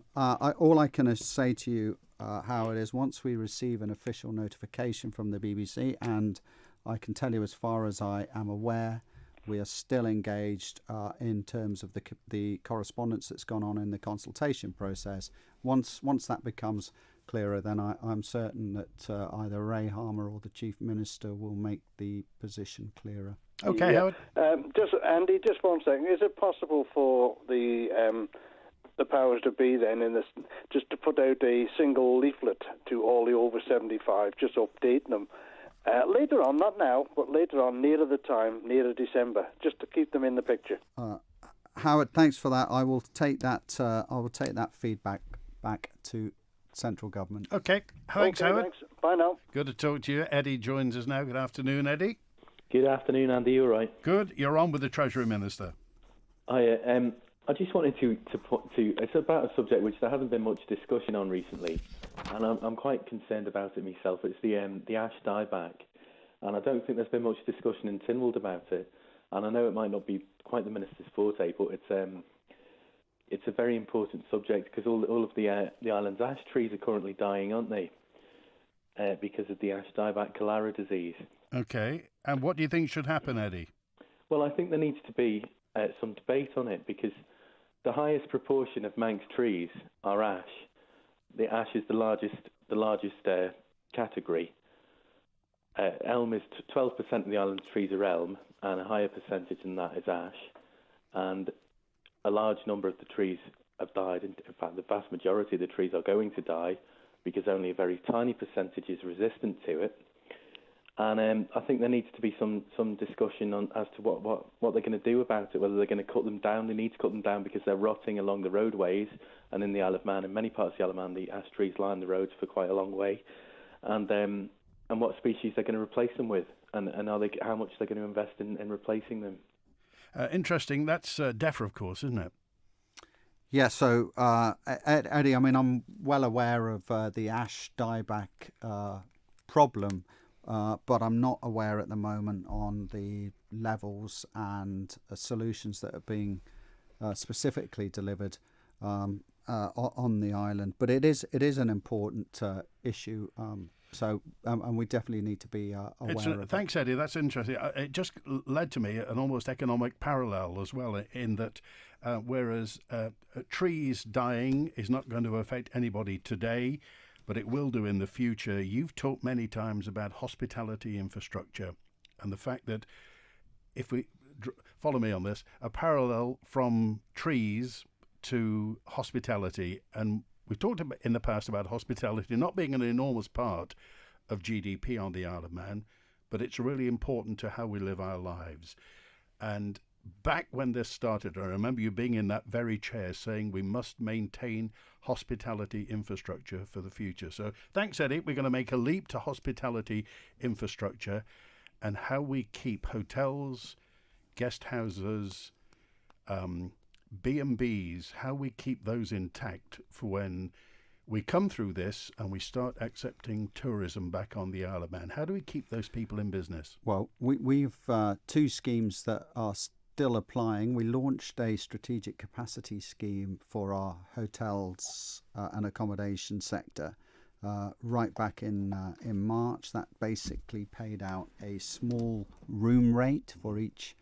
[SPEAKER 10] All I can say to you, Howard, is once we receive an official notification from the BBC, and I can tell you, as far as I am aware, we are still engaged in terms of the correspondence that's gone on in the consultation process. Once that becomes clearer, then I'm certain that either Ray Harmer or the Chief Minister will make the position clearer.
[SPEAKER 4] Okay, Howard.
[SPEAKER 20] Andy, just 1 second. Is it possible for the powers to be then in this just to put out a single leaflet to all the over 75, just updating them? Later on, not now, but later on, nearer the time, nearer December, just to keep them in the picture.
[SPEAKER 10] Howard, thanks for that. I will take that. Feedback back to central government.
[SPEAKER 4] Okay, thanks, Howard.
[SPEAKER 20] Thanks. Bye now.
[SPEAKER 4] Good to talk to you. Eddie joins us now. Good afternoon, Eddie.
[SPEAKER 21] Good afternoon, Andy. You all right?
[SPEAKER 4] Good. You're on with the Treasury Minister.
[SPEAKER 21] I just wanted to it's about a subject which there hasn't been much discussion on recently, and I'm quite concerned about it myself. It's the ash dieback, and I don't think there's been much discussion in Tynwald about it. And I know it might not be quite the Minister's forte, but it's a very important subject because all of the island's ash trees are currently dying, aren't they? Because of the ash dieback cholera disease.
[SPEAKER 4] Okay, and what do you think should happen, Eddie?
[SPEAKER 21] Well, I think there needs to be some debate on it because the highest proportion of Manx trees are ash. The ash is the largest category. Elm is 12% of the island's trees are elm, and a higher percentage than that is ash. And a large number of the trees have died. In fact, the vast majority of the trees are going to die because only a very tiny percentage is resistant to it. And I think there needs to be some discussion on as to what they're going to do about it, whether they're going to cut them down. They need to cut them down because they're rotting along the roadways, and in the Isle of Man, in many parts of the Isle of Man, the ash trees line the roads for quite a long way. And what species they're going to replace them with, and how much they're going to invest in replacing them.
[SPEAKER 4] Interesting. That's DEFRA, of course, isn't it?
[SPEAKER 10] Yeah, so, Eddie, I mean, I'm well aware of the ash dieback problem, but I'm not aware at the moment on the levels and solutions that are being specifically delivered on the island. But it is an important issue. And we definitely need to be aware of it.
[SPEAKER 4] Thanks, Eddie. That's interesting. It just led to me an almost economic parallel as well, in that whereas trees dying is not going to affect anybody today, but it will do in the future. You've talked many times about hospitality infrastructure and the fact that if we follow me on this, a parallel from trees to hospitality. And we've talked in the past about hospitality not being an enormous part of GDP on the Isle of Man, but it's really important to how we live our lives. And back when this started, I remember you being in that very chair saying we must maintain hospitality infrastructure for the future. So thanks, Eddie. We're going to make a leap to hospitality infrastructure and how we keep hotels, guest houses, B&Bs, how we keep those intact for when we come through this and we start accepting tourism back on the Isle of Man. How do we keep those people in business?
[SPEAKER 10] Well, we've two schemes that are still applying. We launched a strategic capacity scheme for our hotels and accommodation sector right back in March. That basically paid out a small room rate for each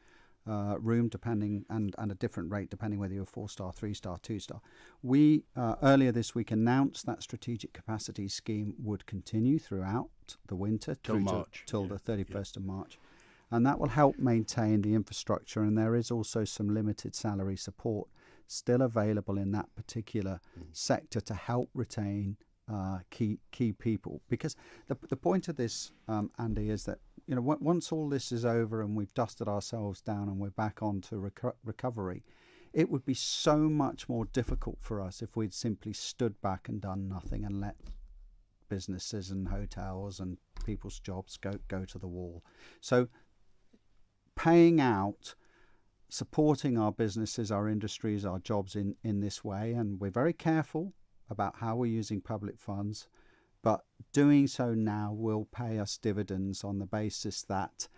[SPEAKER 10] room, depending, and a different rate depending whether you're 4-star, 3-star, 2-star. We earlier this week announced that strategic capacity scheme would continue throughout the winter till the 31st of March, and that will help maintain the infrastructure. And there is also some limited salary support still available in that particular sector to help retain key people. Because the point of this, Andy, is that once all this is over and we've dusted ourselves down and we're back onto recovery, it would be so much more difficult for us if we'd simply stood back and done nothing and let businesses and hotels and people's jobs go to the wall. So paying out, supporting our businesses, our industries, our jobs in this way, and we're very careful about how we're using public funds, but doing so now will pay us dividends on the basis that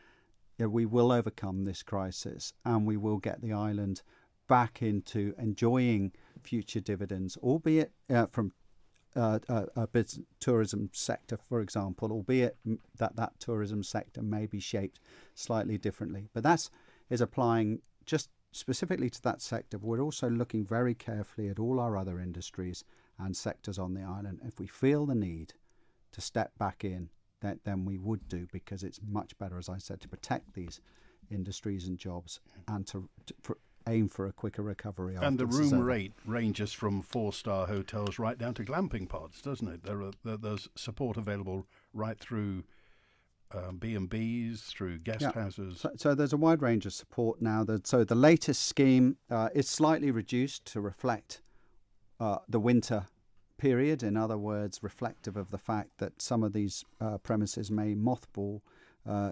[SPEAKER 10] we will overcome this crisis and we will get the island back into enjoying future dividends, albeit from a tourism sector, for example, albeit that tourism sector may be shaped slightly differently. But that is applying just specifically to that sector, but we're also looking very carefully at all our other industries and sectors on the island. If we feel the need to step back in, then we would do, because it's much better, as I said, to protect these industries and jobs and to aim for a quicker recovery.
[SPEAKER 4] And the room rate ranges from 4-star hotels right down to glamping pods, doesn't it? There's support available right through B&Bs, through guest houses.
[SPEAKER 10] So there's a wide range of support now. So the latest scheme is slightly reduced to reflect the winter period. In other words, reflective of the fact that some of these premises may mothball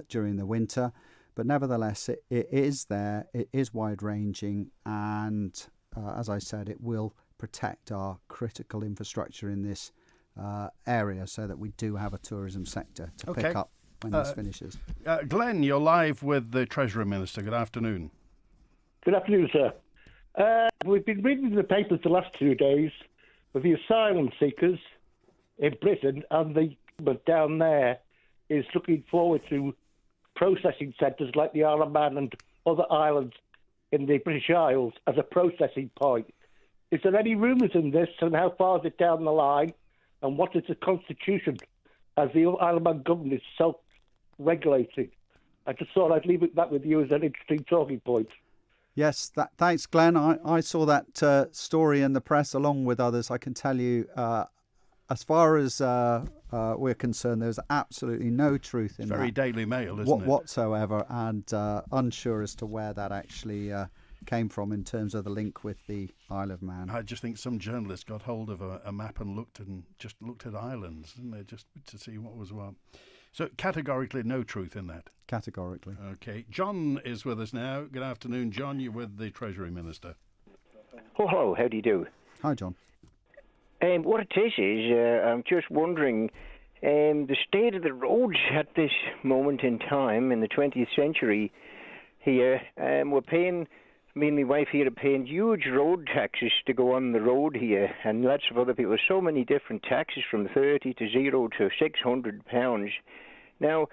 [SPEAKER 10] during the winter. But nevertheless, it is there, it is wide-ranging, and as I said, it will protect our critical infrastructure in this area so that we do have a tourism sector to pick up when this finishes.
[SPEAKER 4] Glenn, you're live with the Treasury Minister. Good afternoon.
[SPEAKER 1] Good afternoon, sir. We've been reading the papers the last 2 days with the asylum seekers in Britain, and the government down there is looking forward to processing centres like the Isle of Man and other islands in the British Isles as a processing point. Is there any rumours in this, and how far is it down the line, and what is the constitution as the Isle of Man government is self-regulating? I just thought I'd leave that with you as an interesting talking point.
[SPEAKER 10] Yes, thanks, Glenn. I saw that story in the press along with others. I can tell you, as far as we're concerned, there's absolutely no truth in that.
[SPEAKER 4] Very Daily Mail, isn't it?
[SPEAKER 10] Whatsoever, and unsure as to where that actually came from in terms of the link with the Isle of Man.
[SPEAKER 4] I just think some journalists got hold of a map and looked at islands, didn't they, just to see what was what. So categorically no truth in that?
[SPEAKER 10] Categorically.
[SPEAKER 4] Okay. John is with us now. Good afternoon, John. You're with the Treasury Minister.
[SPEAKER 22] Oh, hello. How do you do?
[SPEAKER 10] Hi, John.
[SPEAKER 22] What it is I'm just wondering, the state of the roads at this moment in time in the 20th century here, we're paying me and my wife here are paying huge road taxes to go on the road here, and lots of other people. So many different taxes, from 30 to 0 to £600. Now,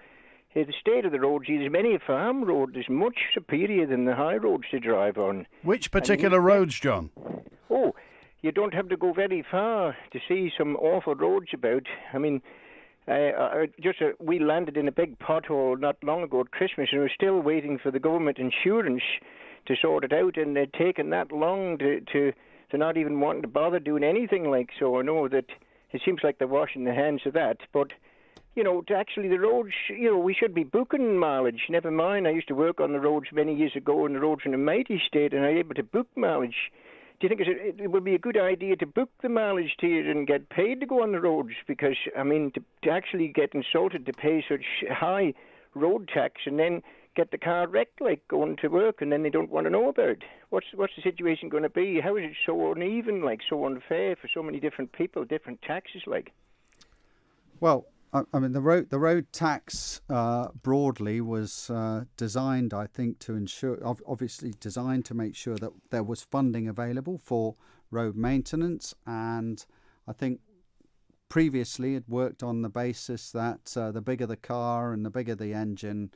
[SPEAKER 22] the state of the roads, there's many a farm road is much superior than the high roads to drive on.
[SPEAKER 4] Which particular roads, John?
[SPEAKER 22] Oh, you don't have to go very far to see some awful roads about. I mean, we landed in a big pothole not long ago at Christmas, and we're still waiting for the government insurance to sort it out, and they're taking that long to not even wanting to bother doing anything like so. I know that it seems like they're washing their hands of that, but to actually the roads, we should be booking mileage. Never mind, I used to work on the roads many years ago, and the roads in a mighty state, and I'm able to book mileage. Do you think it would be a good idea to book the mileage to you and get paid to go on the roads? Because, I mean, to actually get insulted to pay such high road tax and then get the car wrecked, like going to work, and then they don't want to know about it. What's the situation going to be? How is it so uneven, like so unfair for so many different people, different taxes, like?
[SPEAKER 10] Well, I mean, the road tax broadly was designed, I think, to ensure, obviously designed to make sure that there was funding available for road maintenance, and I think previously it worked on the basis that the bigger the car and the bigger the engine,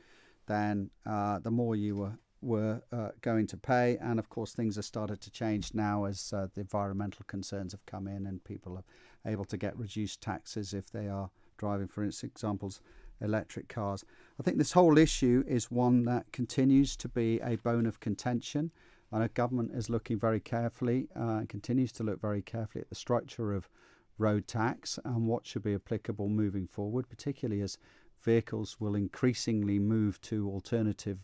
[SPEAKER 10] then the more you were going to pay. And of course, things have started to change now as the environmental concerns have come in, and people are able to get reduced taxes if they are driving, for examples, electric cars. I think this whole issue is one that continues to be a bone of contention, and our government is looking very carefully, continues to look very carefully at the structure of road tax and what should be applicable moving forward, particularly as vehicles will increasingly move to alternative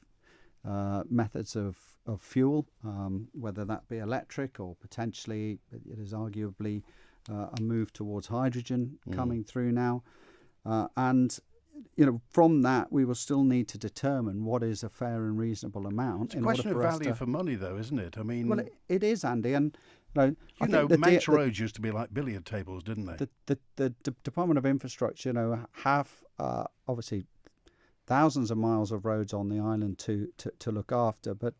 [SPEAKER 10] methods of fuel, whether that be electric or potentially it is arguably a move towards hydrogen coming through now. And from that, we will still need to determine what is a fair and reasonable amount.
[SPEAKER 4] It's a question of value for money, though, isn't it? I mean,
[SPEAKER 10] well, it is, Andy. And
[SPEAKER 4] Manx roads used to be like billiard tables, didn't they?
[SPEAKER 10] The Department of Infrastructure, have obviously thousands of miles of roads on the island to look after, but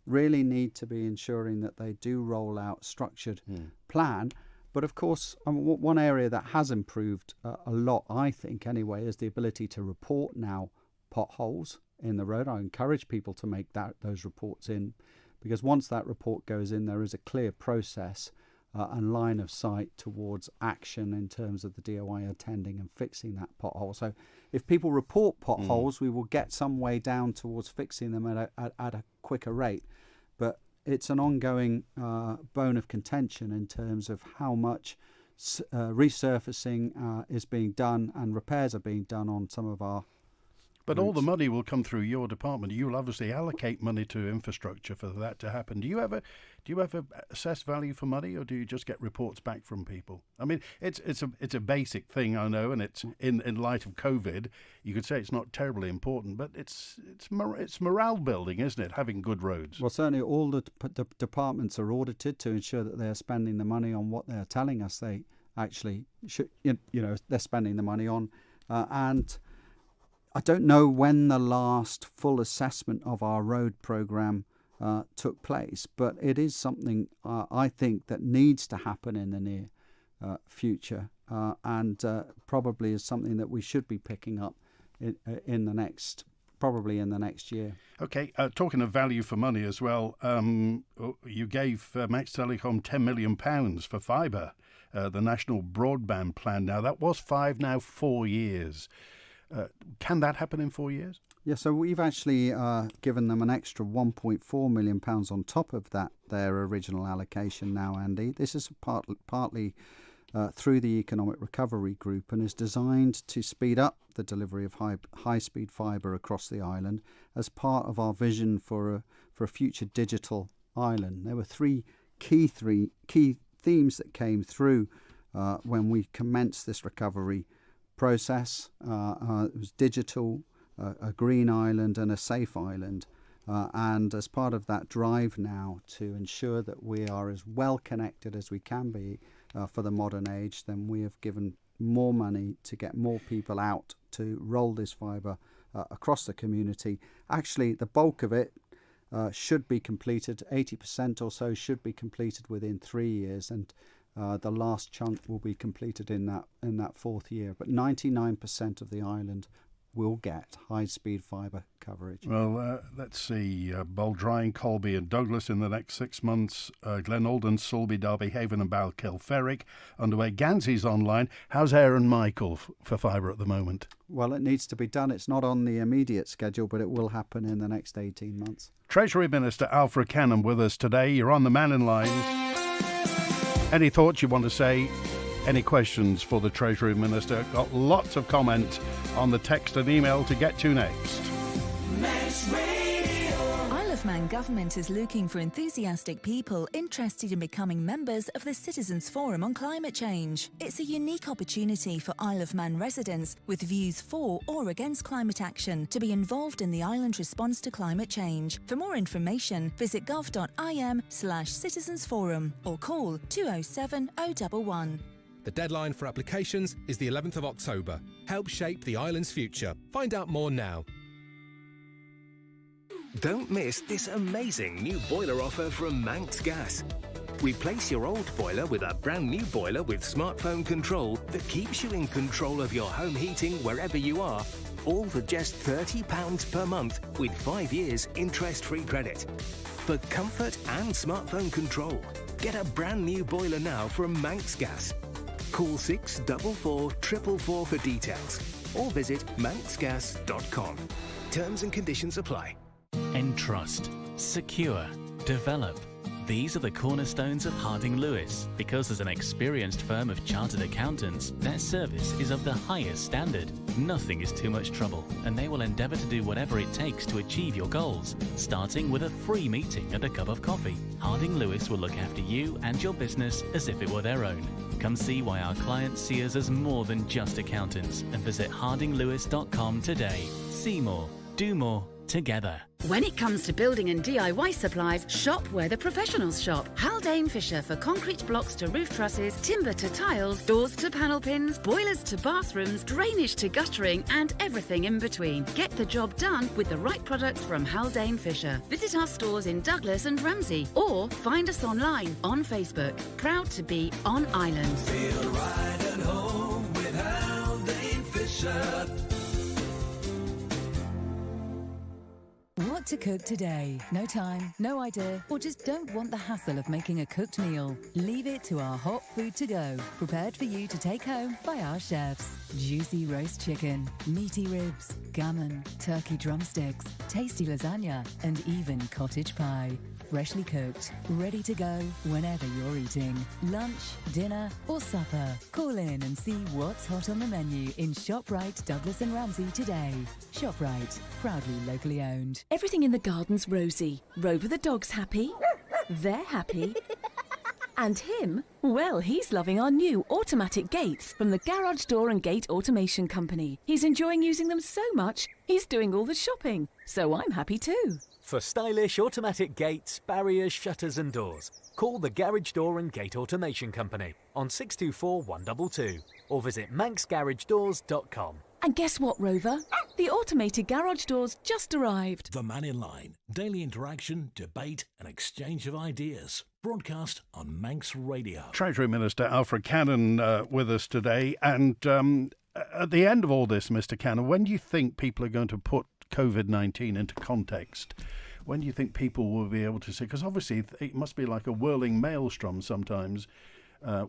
[SPEAKER 10] really need to be ensuring that they do roll out structured plan. But of course, one area that has improved a lot, I think anyway, is the ability to report now potholes in the road. I encourage people to make those reports in, because once that report goes in, there is a clear process and line of sight towards action in terms of the DOI attending and fixing that pothole. So if people report potholes, we will get some way down towards fixing them at a quicker rate. But it's an ongoing bone of contention in terms of how much resurfacing is being done and repairs are being done on some of our
[SPEAKER 4] But all the money will come through your department. You'll obviously allocate money to infrastructure for that to happen. Do you ever assess value for money, or do you just get reports back from people? I mean, it's a basic thing, I know, and it's in light of COVID, you could say it's not terribly important, but it's morale building, isn't it? Having good roads.
[SPEAKER 10] Well, certainly all the departments are audited to ensure that they are spending the money on what they are telling us they actually should. They're spending the money on, and I don't know when the last full assessment of our road programme took place, but it is something I think that needs to happen in the near future, and probably is something that we should be picking up in the next year.
[SPEAKER 4] Okay, talking of value for money as well, you gave Max Telecom £10 million for fibre, the national broadband plan. Now that was 4 years. Can that happen in 4 years?
[SPEAKER 10] Yeah, so we've actually given them an extra £1.4 million on top of their original allocation now, Andy. This is partly through the Economic Recovery Group and is designed to speed up the delivery of high-speed fibre across the island as part of our vision for a future digital island. There were three key themes that came through when we commenced this recovery process. It was digital, a green island and a safe island, and as part of that drive now to ensure that we are as well connected as we can be for the modern age, then we have given more money to get more people out to roll this fibre across the community. Actually, the bulk of it, should be completed. 80% or so should be completed within 3 years, and the last chunk will be completed in that fourth year. But 99% of the island will get high-speed fibre coverage.
[SPEAKER 4] Well, let's see. Baldryne, Colby and Douglas in the next 6 months. Glen Alden, Sulby, Derby Haven and Balkilferrick underway. Gansey's online. How's Aaron Michael for fibre at the moment?
[SPEAKER 10] Well, it needs to be done. It's not on the immediate schedule, but it will happen in the next 18 months.
[SPEAKER 4] Treasury Minister Alfred Cannan with us today. You're on the Mannin line. Any thoughts you want to say? Any questions for the Treasury Minister? Got lots of comment on the text and email to get to next.
[SPEAKER 5] Manx Radio. Isle of Man Government is looking for enthusiastic people interested in becoming members of the Citizens Forum on Climate Change. It's a unique opportunity for Isle of Man residents with views for or against climate action to be involved in the island response to climate change. For more information, visit gov.im/citizensforum or call 207 011.
[SPEAKER 6] The deadline for applications is the 11th of October. Help shape the island's future. Find out more now.
[SPEAKER 23] Don't miss this amazing new boiler offer from Manx Gas. Replace your old boiler with a brand new boiler with smartphone control that keeps you in control of your home heating wherever you are, all for just £30 per month with 5 years interest-free credit. For comfort and smartphone control, get a brand new boiler now from Manx Gas. Call 644 444 for details or visit manxgas.com. Terms and conditions apply.
[SPEAKER 24] Entrust, secure, develop. These are the cornerstones of Harding Lewis, because as an experienced firm of chartered accountants, their service is of the highest standard. Nothing is too much trouble, and they will endeavour to do whatever it takes to achieve your goals, starting with a free meeting and a cup of coffee. Harding Lewis will look after you and your business as if it were their own. Come see why our clients see us as more than just accountants, and visit hardinglewis.com today. See more, do more, together.
[SPEAKER 25] When it comes to building and DIY supplies, shop where the professionals shop. Haldane Fisher for concrete blocks to roof trusses, timber to tiles, doors to panel pins, boilers to bathrooms, drainage to guttering, and everything in between. Get the job done with the right products from Haldane Fisher. Visit our stores in Douglas and Ramsey, or find us online on Facebook. Proud to be on island.
[SPEAKER 9] Feel right at home with Haldane Fisher.
[SPEAKER 2] What to cook today? No time, no idea, or just don't want the hassle of making a cooked meal? Leave it to our hot food to go, prepared for you to take home by our chefs. Juicy roast chicken, meaty ribs, gammon, turkey drumsticks, tasty lasagna, and even cottage pie. Freshly cooked, ready to go whenever you're eating. Lunch, dinner or supper. Call in and see what's hot on the menu in ShopRite, Douglas and Ramsey today. ShopRite, proudly locally owned.
[SPEAKER 13] Everything in the garden's rosy. Rover the dog's happy. They're happy. And him? Well, he's loving our new automatic gates from the Garage Door and Gate Automation Company. He's enjoying using them so much, he's doing all the shopping. So I'm happy too.
[SPEAKER 26] For stylish automatic gates, barriers, shutters and doors, call the Garage Door and Gate Automation Company on 624 122 or visit manxgaragedoors.com.
[SPEAKER 13] And guess what, Rover? The automated garage doors just arrived.
[SPEAKER 3] The Mannin line. Daily interaction, debate and exchange of ideas. Broadcast on Manx Radio.
[SPEAKER 4] Treasury Minister Alfred Cannan with us today. And at the end of all this, Mr. Cannan, when do you think people are going to put COVID-19 into context? When do you think people will be able to see? Because obviously it must be like a whirling maelstrom sometimes.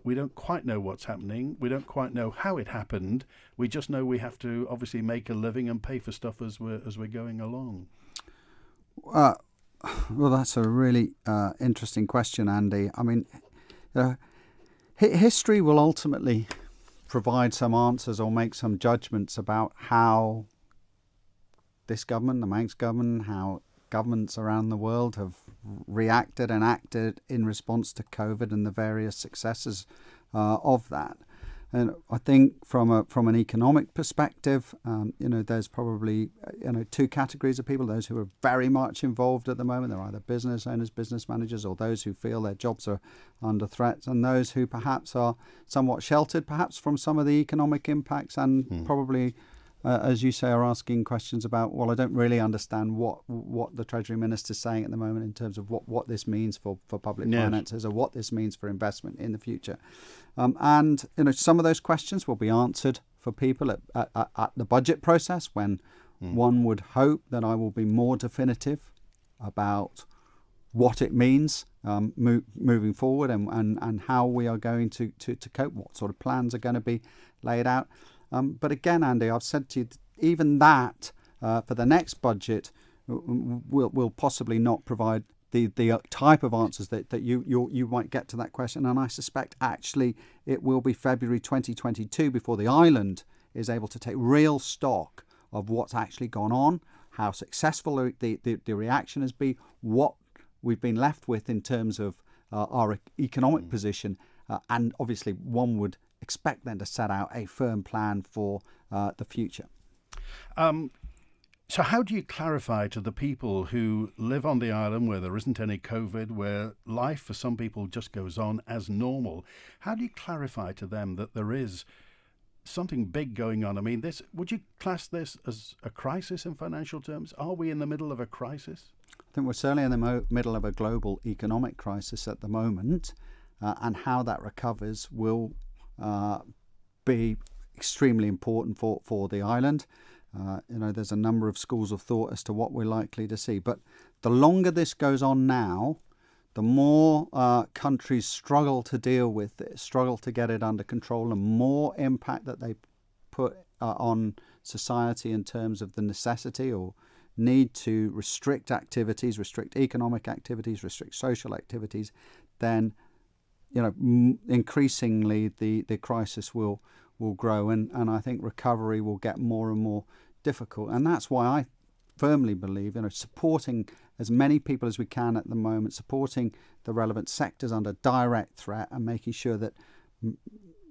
[SPEAKER 4] We don't quite know what's happening. We don't quite know how it happened. We just know we have to obviously make a living and pay for stuff as we're going along.
[SPEAKER 10] Well, that's a really interesting question, Andy. I mean, history will ultimately provide some answers or make some judgments about how this government, the Manx government, how governments around the world have reacted and acted in response to COVID and the various successes of that. And I think from an economic perspective, there's probably two categories of people: those who are very much involved at the moment. They're either business owners, business managers, or those who feel their jobs are under threat, and those who perhaps are somewhat sheltered, perhaps from some of the economic impacts, and probably as you say, are asking questions about, well, I don't really understand what the Treasury Minister's saying at the moment in terms of what this means for public finances, or what this means for investment in the future. And some of those questions will be answered for people at the budget process, when one would hope that I will be more definitive about what it means moving forward, and how we are going to cope, what sort of plans are going to be laid out. But again, Andy, I've said to you, even that for the next budget will possibly not provide the type of answers that you might get to that question. And I suspect actually it will be February 2022 before the island is able to take real stock of what's actually gone on, how successful the reaction has been, what we've been left with in terms of our economic position, and obviously one would expect them to set out a firm plan for the future.
[SPEAKER 4] So how do you clarify to the people who live on the island where there isn't any COVID, where life for some people just goes on as normal, how do you clarify to them that there is something big going on? I mean, would you class this as a crisis in financial terms? Are we in the middle of a crisis?
[SPEAKER 10] I think we're certainly in the middle of a global economic crisis at the moment, and how that recovers will be extremely important for the island. There's a number of schools of thought as to what we're likely to see. But the longer this goes on now, the more countries struggle to deal with it, struggle to get it under control, and more impact that they put on society in terms of the necessity or need to restrict activities, restrict economic activities, restrict social activities, then increasingly the crisis will grow, and I think recovery will get more and more difficult. And that's why I firmly believe supporting as many people as we can at the moment, supporting the relevant sectors under direct threat, and making sure that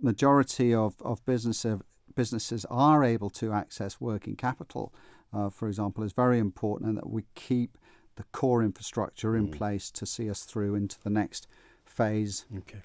[SPEAKER 10] majority of businesses are able to access working capital, for example, is very important, and that we keep the core infrastructure in place to see us through into the next phase.
[SPEAKER 4] Okay.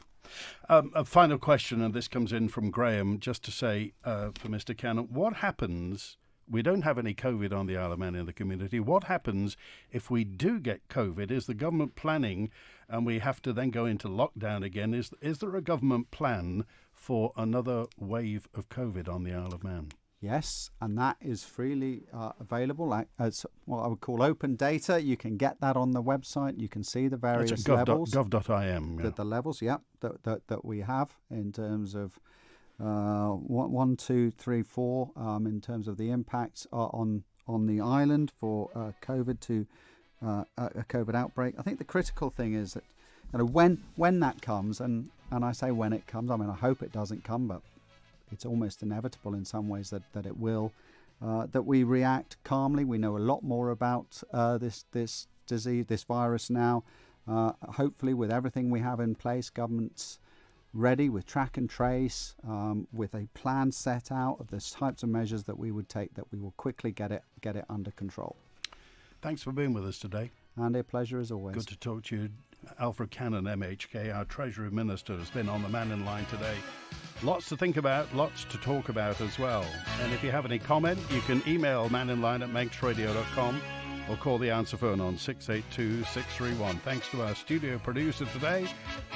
[SPEAKER 4] A final question, and this comes in from Graham, just to say for Mr. Cannan, what happens? We don't have any COVID on the Isle of Man in the community. What happens if we do get COVID? Is the government planning, and we have to then go into lockdown again? Is there a government plan for another wave of COVID on the Isle of Man?
[SPEAKER 10] Yes, and that is freely available as what I would call open data. You can get that on the website. You can see the various levels.
[SPEAKER 4] Gov.im. Yeah.
[SPEAKER 10] The levels, that we have in terms of 1, 2, 3, 4, in terms of the impacts on the island for COVID a COVID outbreak. I think the critical thing is that when that comes, and I say when it comes, I mean I hope it doesn't come, but it's almost inevitable in some ways that it will, that we react calmly. We know a lot more about this disease, this virus now. Hopefully with everything we have in place, government's ready with track and trace, with a plan set out of the types of measures that we would take, that we will quickly get it under control.
[SPEAKER 4] Thanks for being with us today.
[SPEAKER 10] Andy, a pleasure as always.
[SPEAKER 4] Good to talk to you. Alfred Cannan, MHK, our Treasury Minister, has been on the Mannin line today. Lots to think about, lots to talk about as well. And if you have any comment, you can email manninline@manxradio.com or call the answer phone on 682-631. Thanks to our studio producer today,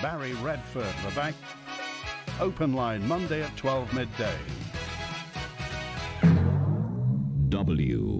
[SPEAKER 4] Barry Redford. We're back open line Monday at 12 midday.
[SPEAKER 3] WINT.